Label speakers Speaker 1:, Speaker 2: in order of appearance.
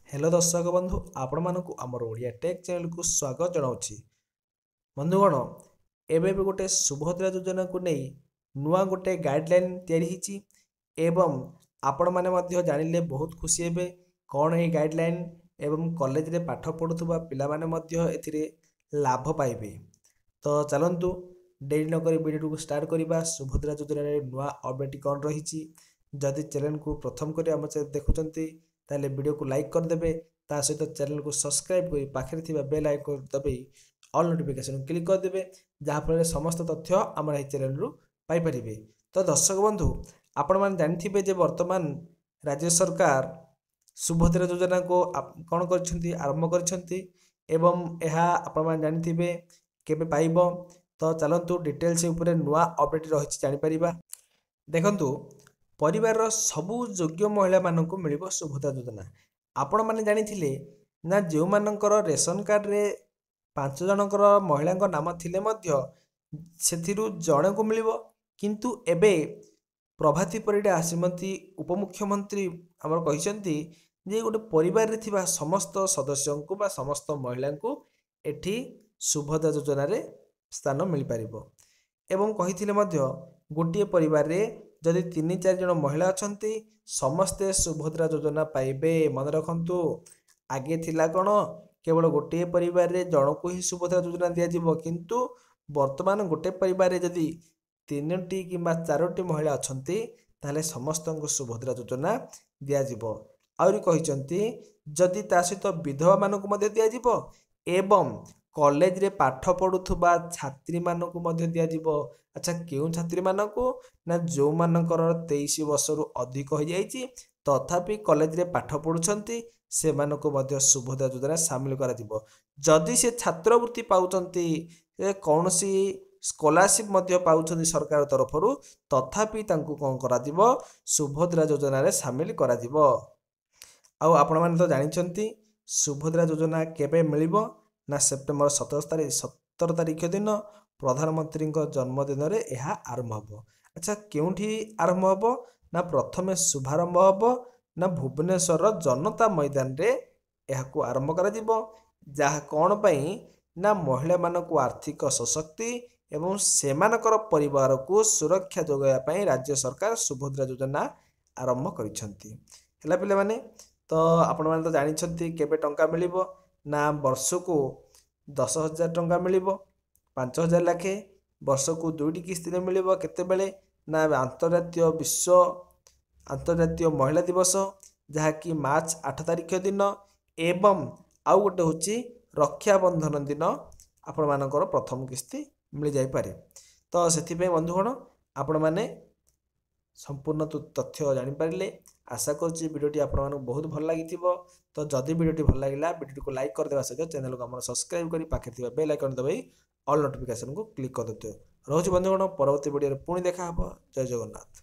Speaker 1: Hello दर्शक बंधु आपण मानक आमर ओडिया टेक चैनल को स्वागत जनाऊँगी। बंधुगण एबे भी गोटे सुभद्रा योजना को नहीं नुआ गोटे गाइडलाइन तैयारी एवं आपण माने मध्य जानिले बहुत खुशी हेबे कौन है गाइडलाइन एवं कॉलेज रे पाठ पढ़ुवा पिला माने मध्य एथिरे लाभ पाइबे। तो चलंतु डेरी नक वीडियो को स्टार्ट करवा। सुभद्रा योजना नुआ अपडेट कौन रही जदि चैनल को प्रथम कर आम देखुं ताले वीडियो को लाइक करदे ता सहित चैनल को सब्सक्राइब कर पाखे थी बेल आइकन दबे ऑल नोटिफिकेशन क्लिक करदे जहाँफल समस्त तथ्य आम चैनल रू पाइपर। तो दर्शक बंधु आपण मैंने जानते जे वर्तमान राज्य सरकार सुभद्रा योजना को कौन कर आरंभ कर जानते केबे पाइब। तो चलतु डिटेल्स उपर नुआ अपडेट रही जानीपर। देखंतु परिवार सबु योग्य महिला मानक मिल सुभद्रा योजना। आपण मैंने जानी ना जो मानकर रेशन कार्ड रे 5 जनकर महिला नाम थिले मध्य सेथिरु जणे को मिलिबो। किंतु एबे प्रभाती परिडा श्रीमती उपमुख्यमंत्री आमर कहिसेंती जे गोटे परिवार रे थिबा समस्त सदस्यों को बा समस्त महिला को एठी सुभद्रा योजना रे स्थान मिल पारिबो। एवं कहिथिले मध्य गोटे परिवार रे जदि 3-4 जन महिला अछंती समस्ते सुभद्रा योजना पाइबे। मन रखंतु आगे थिला कौन केवल गोटे परिवार रे जनकु ही सुभद्रा योजना दिया जिवो, किंतु वर्तमान गोटे परिवार रे जदि 3टी किंबा 4टी महिला अछंती ताले समस्त को सुभद्रा योजना दिया जिवो। आउरी कहिसंती जदि ता सहित विधवा मानक मध्य दिया जिवो एवं कॉलेज रे पाठ पढ़ुवा छात्री मानक मध्य दिया जिवो। अच्छा क्यों छात्री मानक ना जो मानकर 23 वर्ष रु अधिक हो जाइए तथापि कॉलेज रे पाठ पढ़ुछंती से मानक मध्य सुभद्रा योजना सामिल करा जिवो। जदि से छात्रवृत्ति पाउछंती कौन सी स्कॉलरशिप मध्य पाउछंती सरकार तरफ रु तथापि तांको कौन करा जिवो सुभद्रा योजना रे सामिल करा जिवो। आउ आपण माने तो जानिछंती सुभद्रा योजना केबे मिलिबो ना सेप्टेम्बर 17 तारिख दिन प्रधानमंत्री जन्मदिन रे यह आरंभ हो। अच्छा क्योंठी आरंभ हो ना प्रथमे शुभारंभ हो ना भुवनेश्वर जनता मैदान रे यह आरंभ करा जिवो। जहाँ कौन पाई ना महिला मानक आर्थिक सशक्ति एवं सेमानकर परिवार को सुरक्षा जोगाइबा पई राज्य सरकार सुभद्रा योजना आरंभ करिसेंती। हला पिले माने तो आपण माने तो जानिछंती केबे टंका मिलिबो ना वर्ष को 10,000 टंका मिलिबो 5,000 लाखे वर्ष को 2टी किस्ती मिलिबो। केतेबेले ना अंतर्जातीय महिला दिवस जहाँकि मार्च 8 तारिख दिन एवं आउ गोटे होची रक्षाबंधन दिन आपण मानकर प्रथम किस्ती मिल जाई पारे। तो सेथिपे बंधुगण आपण माने संपूर्ण तथ्य जानी पारिले। आशा करछि वीडियोटी आपण मानक बहुत भल लागिथिबो। तो जदि वीडियोटी भल लागिला वीडियो को लाइक कर देबा सहित चैनल को हमर सब्सक्राइब करी पाखे थिबा बेल आइकन दबाई ऑल नोटिफिकेशन को क्लिक कर देते। रोज बंधुगण परवर्ती वीडियो रे पुणी देखा हबो। जय जगन्नाथ।